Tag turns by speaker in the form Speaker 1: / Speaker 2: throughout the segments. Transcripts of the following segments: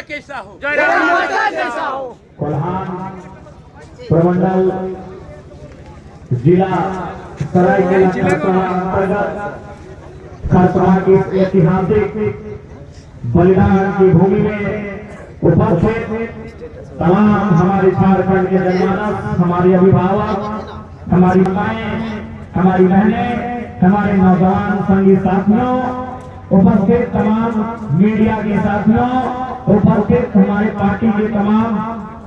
Speaker 1: कैसा हो,
Speaker 2: जैसा हो।
Speaker 3: कोल्हान प्रमंडल जिला सरायकेला अंतर्गत खरसवा की ऐतिहासिक बलिदान की भूमि में उपस्थित तमाम हमारे झारखंड के जनमानस, हमारे अभिभावक, हमारी माताएं, हमारी बहनें, हमारे नौजवान संगी साथियों, उपस्थित तमाम मीडिया के साथियों, उपस्थित हमारे पार्टी के तमाम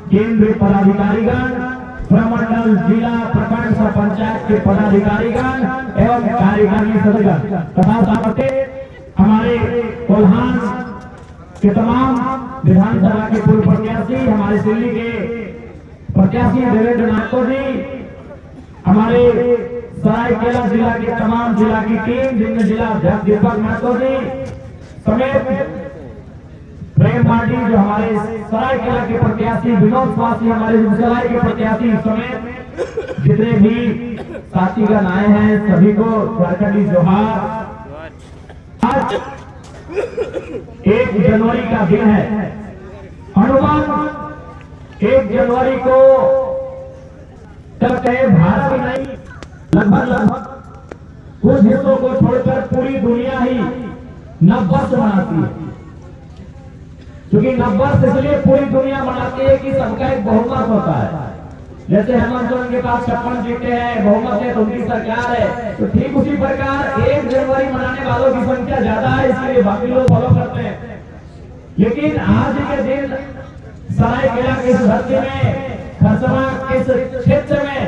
Speaker 3: केंद्रीय पदाधिकारीगण, प्रमंडल जिला प्रखंड सह पंचायत के पदाधिकारीगण एवं कार्यकारिणी सदस्य तथा साथ हमारे कोल्हान के तमाम विधानसभा के पूर्व प्रत्याशी, हमारे दिल्ली के प्रत्याशी देवेंद्र नाथो जी, हमारे सरायकेला जिला के तमाम जिला की टीम जिनमें जिला अध्यक्ष दीपक नाथो जी समेत प्रेम माटी जो हमारे सरायकेला के प्रत्याशी, विनोद स्वासी हमारे मुगलाई के प्रत्याशी समेत जितने भी साथीगण आए हैं सभी को झारखंडी जोहार। आज 1 जनवरी का दिन है। अनुमान 1 जनवरी को कहते हैं भारत में नहीं, लगभग कुछ हिस्सों को छोड़कर पूरी दुनिया ही नववर्ष मनाती है। क्योंकि नववर्ष इसलिए पूरी दुनिया मनाती है कि सबका एक बहुमत होता है। जैसे हेमंत सोरेन के पास 56 सीटें हैं, बहुमत है तो उनकी सरकार है, तो ठीक उसी प्रकार 1 जनवरी मनाने वालों की संख्या ज्यादा है, इसलिए बाकी लोग फॉलो करते हैं। लेकिन आज के दिन सरायकेला के इस धरती में, खरसवा के इस क्षेत्र में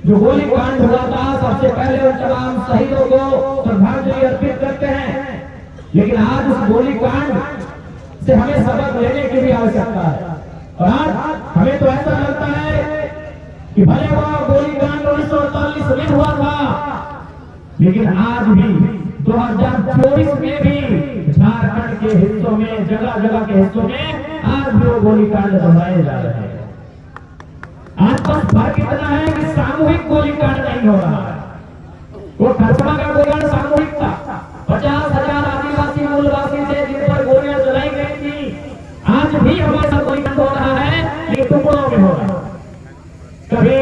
Speaker 3: जो गोलीकांड हुआ था, सबसे पहले उन तमाम शहीदों को श्रद्धांजलि अर्पित करते हैं। लेकिन आज उस गोलीकांड से हमें सबक लेने की भी आवश्यकता है। और आज हमें तो ऐसा लगता है कि भले वह गोलीकांड 1948 में हुआ था, लेकिन आज भी 2024 में भी झारखंड के हिस्सों में, जगह जगह के हिस्सों में आज भी वो गोलीकांड दोहराए जा रहे हैं। आज बस फर्क इतना है कि सामूहिक गोलीकांड नहीं हो रहा है। वो खरसवा का गोलीकांड सामूहिक था। 50,000 आदिवासी मूलवासी थे जिन पर गोलियां चलाई गई थी। आज भी हमारे साथ गोलीकांड हो रहा है, लेकिन टुकड़ों में हो रहा है। कभी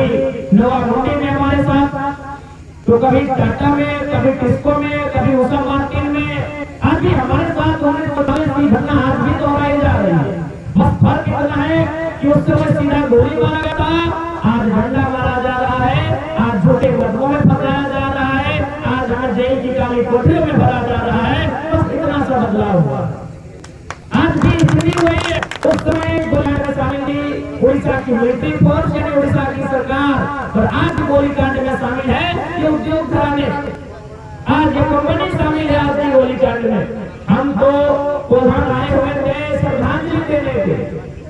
Speaker 3: नवामुंडी में हमारे साथ, तो कभी टाटा में, कभी टिस्को में, कभी उषा मार्टिन में। आज भी हमारे साथ होने की घटना आज भी दोहराई जा रही है। बस फर्क इतना है कि उस समय सीधा गोली मारा गया था, आज डंडा मारा जा रहा है, आज झूठे कदमों में फंसाया जा रहा है, आज हमें जेल की काली कोठरियों में भरा जा रहा है। बस इतना सा बदलाव हुआ। आज भी स्थिति हुई है। उस समय गोलीकांड में शामिल थी उड़ीसा की मिलिट्री फोर्स, यानी उड़ीसा की सरकार, और आज गोलीकांड में शामिल है ये उद्योग घराने, आज ये कंपनी शामिल है आज की गोलीकांड में। हम तो कोल्हान आए हुए थे श्रद्धांजलि देने के,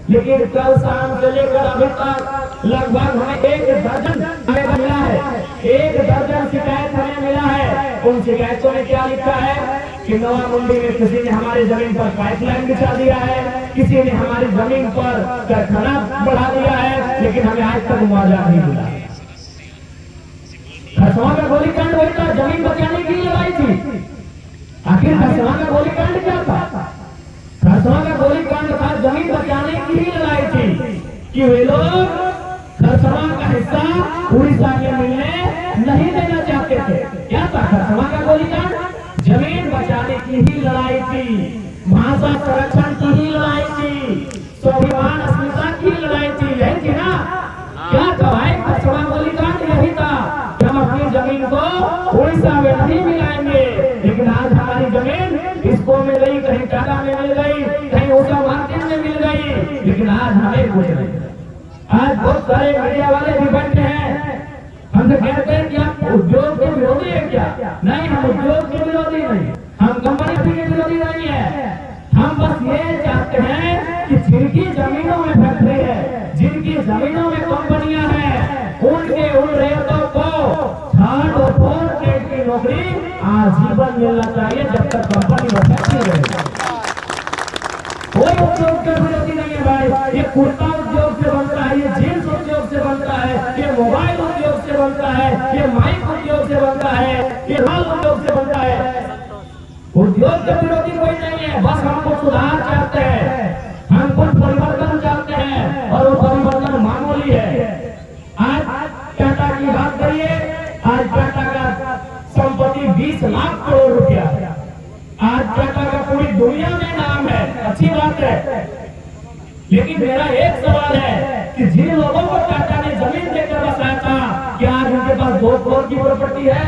Speaker 3: लेकिन कल शाम से लेकर अभी तक लगभग हमें 1 दर्जन मिला है, 1 दर्जन शिकायत हमें मिला है। उन शिकायतों में क्या लिखा है कि नवामुंडी में किसी ने हमारी जमीन पर पाइपलाइन बिछा दिया है, किसी ने हमारी जमीन पर कारखाना बढ़ा दिया है, लेकिन हमें आज तक मुआवजा नहीं मिला। खरसवा का गोलीकांड वही था, जमीन बचाने की लड़ाई थी। आखिर खरसवा का गोलीकांड क्या था? खरसवा का गोलीकांड था जमीन बचाने की ही लड़ाई थी कि वे लोग खरसवा का हिस्सा उड़ीसा के मिलने नहीं देना चाहते थे। क्या था खरसवा का गोलीकांड? जमीन बचाने की ही लड़ाई थी, भाषा संरक्षण की ही लड़ाई थी, स्वाभिमान अस्मिता की लड़ाई थी, यही थी ना? क्या था भाई खरसवा गोलीकांड? यही था कि हम अपनी जमीन को उड़ीसा में नहीं मिलाएंगे। लेकिन आज हमारी जमीन इसको मिल गई, कहीं टाटा में मिल गई, कहीं उषा मार्टिन में मिल गई, लेकिन आज हमें कुछ नहीं। आज बहुत सारे मीडिया वाले भी बैठे हैं, हमसे कहते हैं कि आप उद्योग के विरोधी है क्या? नहीं, हम उद्योग के विरोधी नहीं, हम कंपनी के विरोधी नहीं है। हम बस ये चाहते हैं कि जिनकी जमीनों में फैक्ट्री है, जिनकी जमीनों में कंपनियां हैं, उनके उन रैयतों को 3rd और 4th ग्रेड की नौकरी आजीवन मिलना चाहिए जब तक कंपनी और फैक्ट्री रहेगी। कोई उद्योग के विरोधी नहीं है भाई। ये कुर्ता उद्योग से बनता है, ये जींस उद्योग से बनता है, ये मोबाइल उद्योग से बनता है, ये माइक उद्योग से बनता है, ये माल उद्योग से बनता है। उद्योग के विरोधी कोई नहीं है, बस हमको सुधार चाहते हैं। पूरी दुनिया में नाम है, अच्छी बात है। लेकिन मेरा एक सवाल है कि जिन लोगों को टाटा ने जमीन देकर बसाया था, क्या आज उनके पास 2 करोड़ की प्रॉपर्टी है?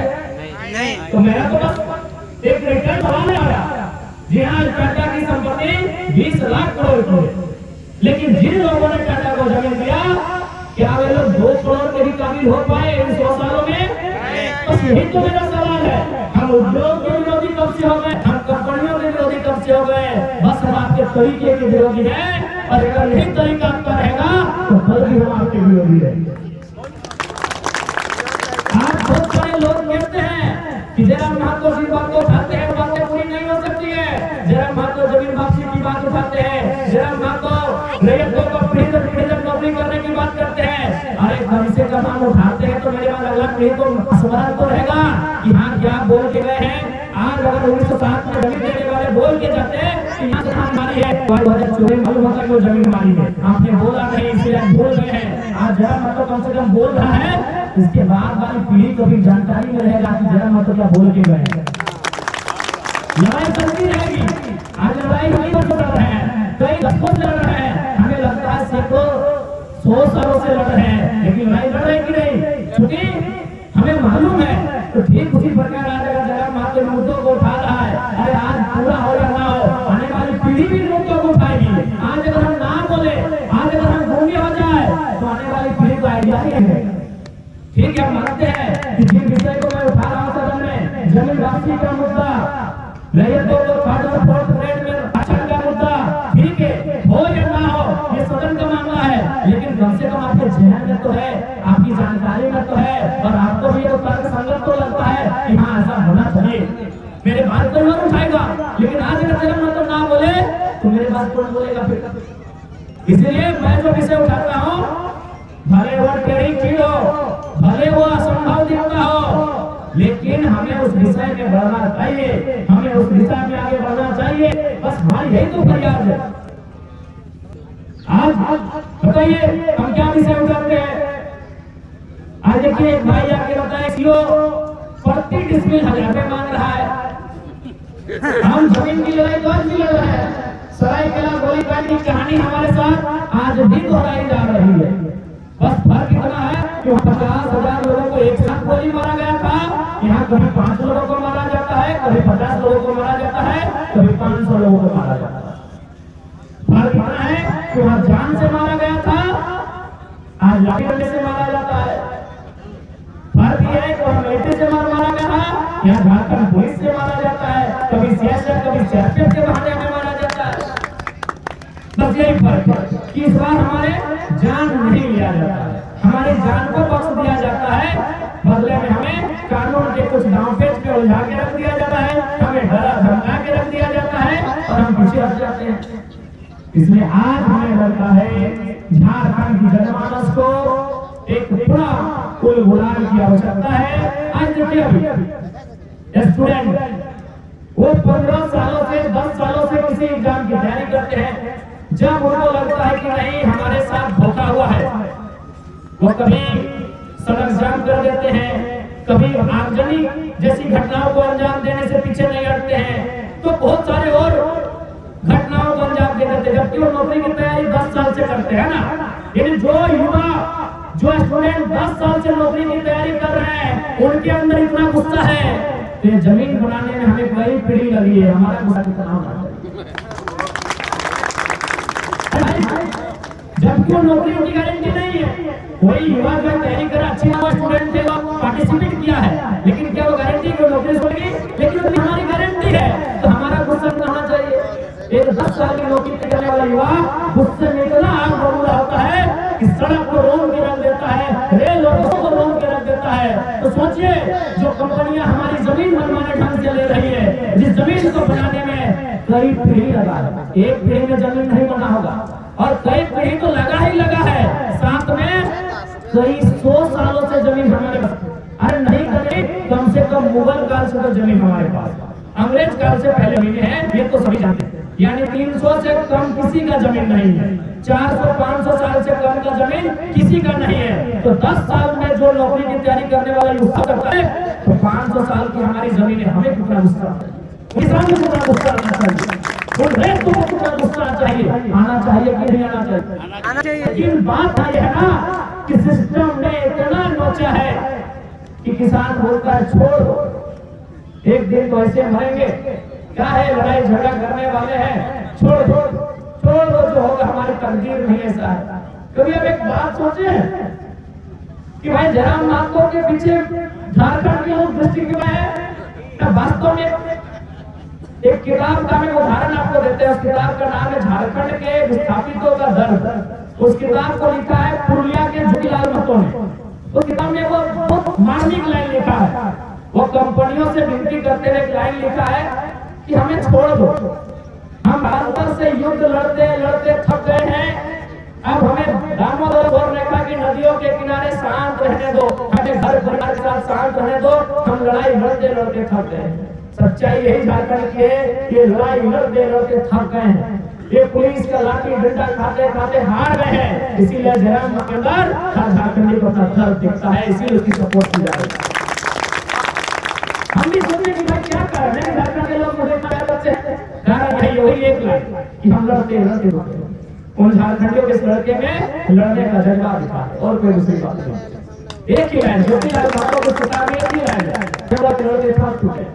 Speaker 3: नहीं। तो मेरा तो बस एक रिटर्न सवाल आया। जी हाँ, टाटा की संपत्ति 20 लाख करोड़ की है, लेकिन जिन लोगों ने टाटा को जमीन दिया, क्या वे लोग 2 करोड़ के भी काबिल हो पाए इन 100 सालों में? बस यही तो मेरा सवाल है। हम उद्योग के विरोधी कब से हो गए, हम कंपनियों के विरोधी कब से हो गए? बस हम आपके तरीके के विरोधी हैं, और अगर यही तरीका आपका रहेगा तो कल भी हम आपके विरोधी रहेंगे। आप बहुत सारे लोग कहते हैं कि जयराम महतो की बात को उठाते हैं, बातें पूरी नहीं हो सकती है। जयराम महतो जमीन वापसी की बात उठाते हैं, जयराम महतो रैयतों को पीढ़ी नौकरी करने की बात करते हैं। अरे कम से कम हम उठाते हैं तो मेरे पास अगला पीढ़ी को स्मरण तो रहेगा कि हाँ क्या बोल के गए हैं। आज अगर 1907 में जमीन देने वाले बोल के जाते हैं कि यहाँ जमीन हमारी है, 2024 मालूम होता है कि जमीन हमारी है। आपने बोला नहीं, इसलिए बोल गए हैं। आज जयराम महतो कम से कम बोल रहा है, इसके बाद वाली पीढ़ी को भी जानकारी में रहेगा कि जयराम महतो क्या बोल के गए हैं। लड़ाई चलती रहेगी। आज लड़ाई कई वर्षों लड़ रहे हैं, कई दशकों से लड़ रहे हैं। हमें लगता है सैकड़ों 100 सालों से लड़ रहे हैं, लेकिन लड़ाई लड़ रहे कि नहीं? क्योंकि हमें मालूम है। तो ठीक उसी प्रकार आज अगर जयराम महतो मुद्दों को उठा रहा है, अरे आज पूरा हो या ना हो, आने वाली पीढ़ी भी मुद्दों को उठाएगी। आज अगर हम ना बोले, आज अगर हम गूंगे हो जाए, तो आने वाली पीढ़ी को आइडिया ही है। ठीक है, मानते हैं कि जिन विषय को मैं उठा रहा हूँ सदन में, जमीन वापसी का मुद्दा, रैयतों को थर्ड और फोर्थ ग्रेड में आरक्षण का मुद्दा, ठीक है, हो या ना हो, ये सदन का मामला है। लेकिन कम से कम आपके जहन में तो है, आपकी जानकारी में तो है, और आपको भी ये तर्क संगत तो लगता है कि हाँ ऐसा होना चाहिए। मेरे बात को कौन उठाएगा? लेकिन आज अगर जयराम महतो ना बोले तो मेरे बात कौन बोलेगा फिर? इसलिए मैं जो विषय उठाता हूँ, भले वो टेढ़ी कीड़ हो, भले वो असंभव दिखता हो, लेकिन हमें उस विषय में बढ़ना चाहिए, हमें उस दिशा में आगे बढ़ना चाहिए। बस हमारी यही तो फरियाद है। आज बताइए हम क्या विषय उठाते हैं? आज देखिए एक भाई आके बताया कि वो प्रति डिसमिल 1000 रुपए मांग रहा है। हम जमीन की लड़ाई तो आज भी लड़ रहे हैं। सरायकेला गोलीकांड की कहानी हमारे साथ आज भी दोहराई जा रही है। बस फर्क इतना है कि 50,000 लोगों को एक साथ गोली मारा गया था, यहाँ कभी 5 लोगों को मारा जाता है, कभी 50 लोगों को मारा जाता है, कभी 500 लोगों को मारा जाता है। फर्क इतना है कि वहां जान से मारा गया था, आज लाठी डंडे से मारा जाता है। फर्क यह है कि वहां बेटे से मारा गया, यहाँ झारखंड पुलिस से मारा जाता है, कभी सीएसएफ कभी सीआरपीएफ के बहाने में मारा जाता है। बस यही फर्क है कि इस बार हमारे जान नहीं लिया जाता है, हमारी जान को बख्श दिया जाता है। बदले में हमें कानून के कुछ दांवपेच पे उलझा के रख दिया जाता है, हमें डरा धमका के रख दिया जाता है, और हम पीछे हट जाते हैं। इसलिए आज हमें लगता है झारखंड की जनमानस को एक पूरा कुल गुलाम की आवश्यकता है। आज देखिए अभी स्टूडेंट वो 15 सालों से 10 सालों से किसी एग्जाम की तैयारी करते हैं। जब उनको लगता है कि नहीं हमारे साथ धोखा हुआ है, वो कभी सड़क जाम कर देते हैं, कभी आगजनी जैसी घटनाओं को अंजाम देने से पीछे नहीं हटते हैं, तो बहुत सारे और घटनाओं को अंजाम दे देते हैं। जबकि वो नौकरी की तैयारी 10 साल से करते हैं ना। यानी जो युवा जो स्टूडेंट 10 साल से नौकरी की तैयारी कर रहे हैं, उनके अंदर इतना गुस्सा है कि जमीन बनाने में हमें कई पीढ़ी लगी है, हमारा गुस्सा कितना होना चाहिए। जबकि वो नौकरी की गारंटी नहीं है। कोई युवा जो तैयारी कर अच्छी स्टूडेंट थे, वो पार्टिसिपेट किया है, लेकिन क्या वो गारंटी को नौकरी छोड़ेगी? लेकिन अपनी हमारी गारंटी है, तो हमारा गुस्सा कितना होना चाहिए? एक 10 साल की नौकरी करने वाला युवा गुस्से में इतना आग बबूला होता है कि सड़क को रोक के रख देता है, रेल और बसों को रोक के रख देता है। तो सोचिए जो कंपनियां हमारी जमीन मनमाने ढंग से ले रही है, जिस जमीन को बनाने में कई पीढ़ी लगा है, एक पीढ़ी में जमीन नहीं बना होगा, और कई पीढ़ी तो लगा ही लगा है, साथ में कई 100 सालों से जमीन हमारे पास। अरे नहीं कभी कम से कम मुगल काल से तो जमीन हमारे पास, अंग्रेज काल से पहले जमीन है, ये तो सभी जानते हैं। यानी 300 से कम किसी का जमीन नहीं है, 400-500 साल से कम का जमीन किसी का नहीं है। तो 10 साल में जो नौकरी की तैयारी करने वाला युवा करता है, तो 500 साल की हमारी जमीन है, हमें कितना गुस्सा, किसान को कितना गुस्सा आना चाहिए। उन रेतों को कितना गुस्सा चाहिए, आना चाहिए कि नहीं आना चाहिए?
Speaker 1: आना चाहिए।
Speaker 3: लेकिन बात ये है ना कि सिस्टम ने इतना नोचा है कि किसान बोलता है छोड़ दो, एक दिन तो ऐसे मरेंगे, क्या है लड़ाई झगड़ा करने वाले हैं, छोड़ दो छोड़ दो, जो होगा हमारी तकदीर नहीं ऐसा है। कभी अब एक बात सोचे कि भाई जयराम माथुर के पीछे झारखंड के उस डिस्ट्रिक्ट में है, वास्तव में एक किताब का मैं उदाहरण आपको देते हैं। उस किताब का नाम है झारखंड के विस्थापितों का दर्द। उस किताब को लिखा है पुरुलिया के झुकीलाल महतो ने। उस किताब में वो बहुत मार्मिक लाइन लिखा है, वो कंपनियों से विनती करते हुए एक लाइन लिखा है कि हमें छोड़ दो, हम भारत से युद्ध लड़ते लड़ते थक गए हैं, अब हमें दामोदर और रेखा की नदियों के किनारे शांत रहने दो, हमें घर परिवार के साथ शांत रहने दो, हम लड़ाई लड़ते लड़ते थक गए हैं। सच्चाई यही झारखंड की है कि लड़ाई लड़ते लड़ते थक गए हैं, ये पुलिस का लाठी डंडा खाते खाते हार गए हैं, इसीलिए जयराम के अंदर हर झारखंडी को अपना दर्द दिखता है, इसीलिए उसकी सपोर्ट की जा रही है। हम भी सोचते कि भाई क्या कारण है झारखंड के लोग मुझे क्या करते हैं, कारण है यही एक लाइन कि हम लड़ते लड़ते रुके। उन झारखंडियों के इस लड़के में लड़ने का जज्बा दिखा है और कोई दूसरी बात नहीं। एक ही लाइन झुकीलाल महतो को किताब में एक ही लाइन है, लड़ते थक चुके,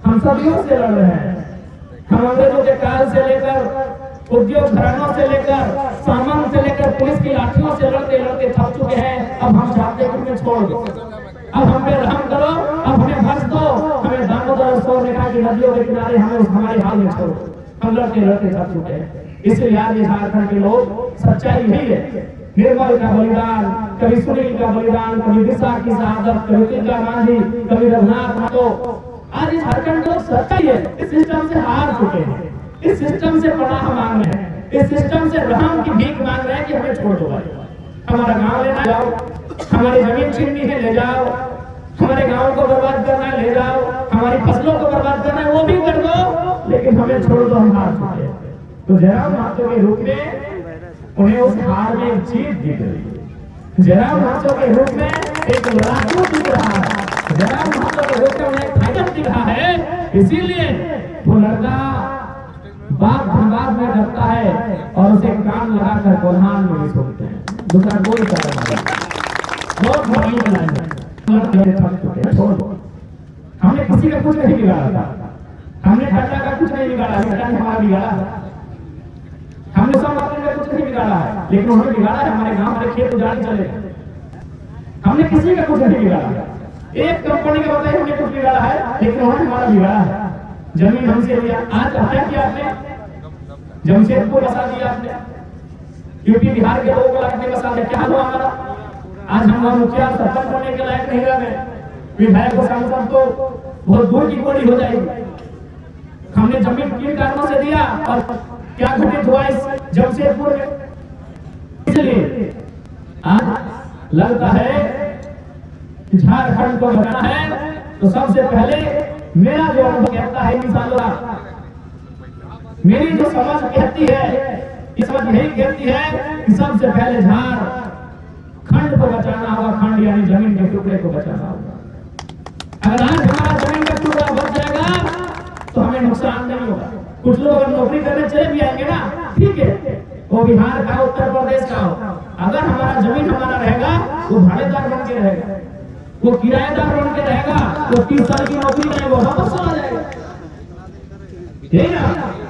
Speaker 3: हम सदियों से लड़ रहे हैं, हम अंग्रेजों के काल से लेकर उद्योग घरानों से लेकर सामान से लेकर पुलिस की लाठियों से लड़ते लड़ते थक चुके हैं। अब हम चाहते हैं कि हमें छोड़ दो, अब हम पे रहम करो, अब हमें बख्श दो, हमें दामोदर और रेखा की नदियों के किनारे हमें हमारे हाल में छोड़ो, हम लड़ते लड़ते थक चुके हैं। इसलिए आज झारखंड के लोग, सच्चाई यही है, निर्मल का बलिदान, कभी सुनील का बलिदान, कभी दिशा की शहादत, कभी तिलका मांझी, कभी रघुनाथ महतो, आज इस झारखंड के लोग सच्चाई है इस सिस्टम से हार चुके हैं, इस सिस्टम से पनाह मांग रहे हैं, इस सिस्टम से रहम की भीख मांग रहे हैं कि हमें छोड़ दो, हमारा गांव लेना जाओ, हमारी जमीन छीननी है ले जाओ, हमारे गांव को बर्बाद करना है ले जाओ, हमारी फसलों को बर्बाद करना है वो भी कर दो, लेकिन हमें छोड़ दो, हम हार चुके हैं। तो जयराम महतो के रूप में उन्हें उस हार में एक जीत दिख रही है, जयराम महतो के रूप में एक लड़ाकू दिख रहा है, जयराम महतो के रूप में उन्हें एक फाइटर दिख रहा है, इसीलिए वो लड़का बाप धनबाद में डरता है और उसे काम लगाकर कोल्हान में भी छोड़ते हैं, दूसरा कोई कारण नहीं। बहुत बड़ी लाइन है, लड़के थक चुके हैं, छोड़ दो, हमने किसी का कुछ नहीं बिगाड़ा था, हमने टाटा का कुछ नहीं बिगाड़ा, टाटा ने हमारा बिगाड़ा, हमने सब बातें का कुछ नहीं बिगाड़ा है, लेकिन उन्होंने बिगाड़ा है हमारे गांव हमारे खेत उजाड़ चले, हमने किसी का कुछ नहीं बिगाड़ा, एक कंपनी का बताइए हमने कुछ बिगाड़ा है, लेकिन उन्होंने हमारा बिगाड़ा है, जमीन हमसे लिया, आज क्या किया आपने, जमशेदपुर बसा दिया आपने, यूपी बिहार के लोगों को लाके बसा दिया, क्या हुआ हमारा, आज हम मुखिया सरपंच होने के लायक नहीं रहे, विधायक को सांसद तो बहुत दूर की गोली हो जाएगी, हमने जमीन किन कारणों से दिया और क्या घटित हुआ इस जमशेदपुर में, इसलिए आज लगता है झारखंड को बचाना है तो सबसे पहले मेरा जो अनुभव कहता है इंशाअल्लाह, मेरी जो समझ कहती है, इस समझ यही कहती है कि सबसे पहले झारखंड को बचाना होगा, खंड यानी जमीन के टुकड़े को बचाना होगा। अगर आज हमारा जमीन का टुकड़ा बच जाएगा तो हमें नुकसान नहीं होगा, कुछ लोग अगर नौकरी करने चले भी आएंगे ना, ठीक है, वो बिहार का उत्तर प्रदेश का हो, अगर हमारा जमीन हमारा रहेगा वो भाड़ेदार बन के रहेगा, वो किराएदार बन के रहेगा, वो 30 साल की नौकरी में वो वापस चला जाएगा, यही ना।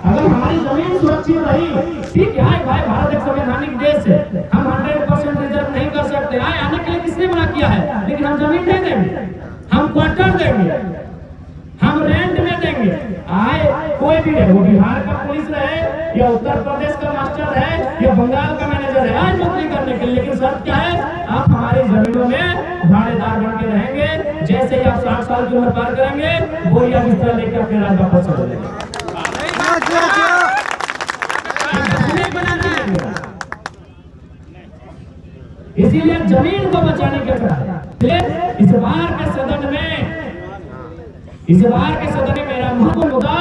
Speaker 3: अगर हमारी जमीन सुरक्षित रही, ठीक है भाई, भारत एक संवैधानिक देश है, हम 100% रिजर्व नहीं कर सकते, आने के लिए किसने मना किया है, लेकिन हम जमीन नहीं देंगे, हम क्वार्टर देंगे, हम रेंट में देंगे, आए कोई भी है, वो बिहार का पुलिस रहे या उत्तर प्रदेश का मास्टर है या बंगाल का मैनेजर है, आज नौकरी करने के लिए, लेकिन शर्त क्या है, आप हमारी जमीनों में भाड़ेदार बन के रहेंगे, जैसे ही आप 60 साल की उम्र पार करेंगे वो या बिस्तर लेकर अपने राज्य वापस चले जाएंगे। इसीलिए जमीन को बचाने के इस बार के सदन में मेरा महत्वपूर्ण मुद्दा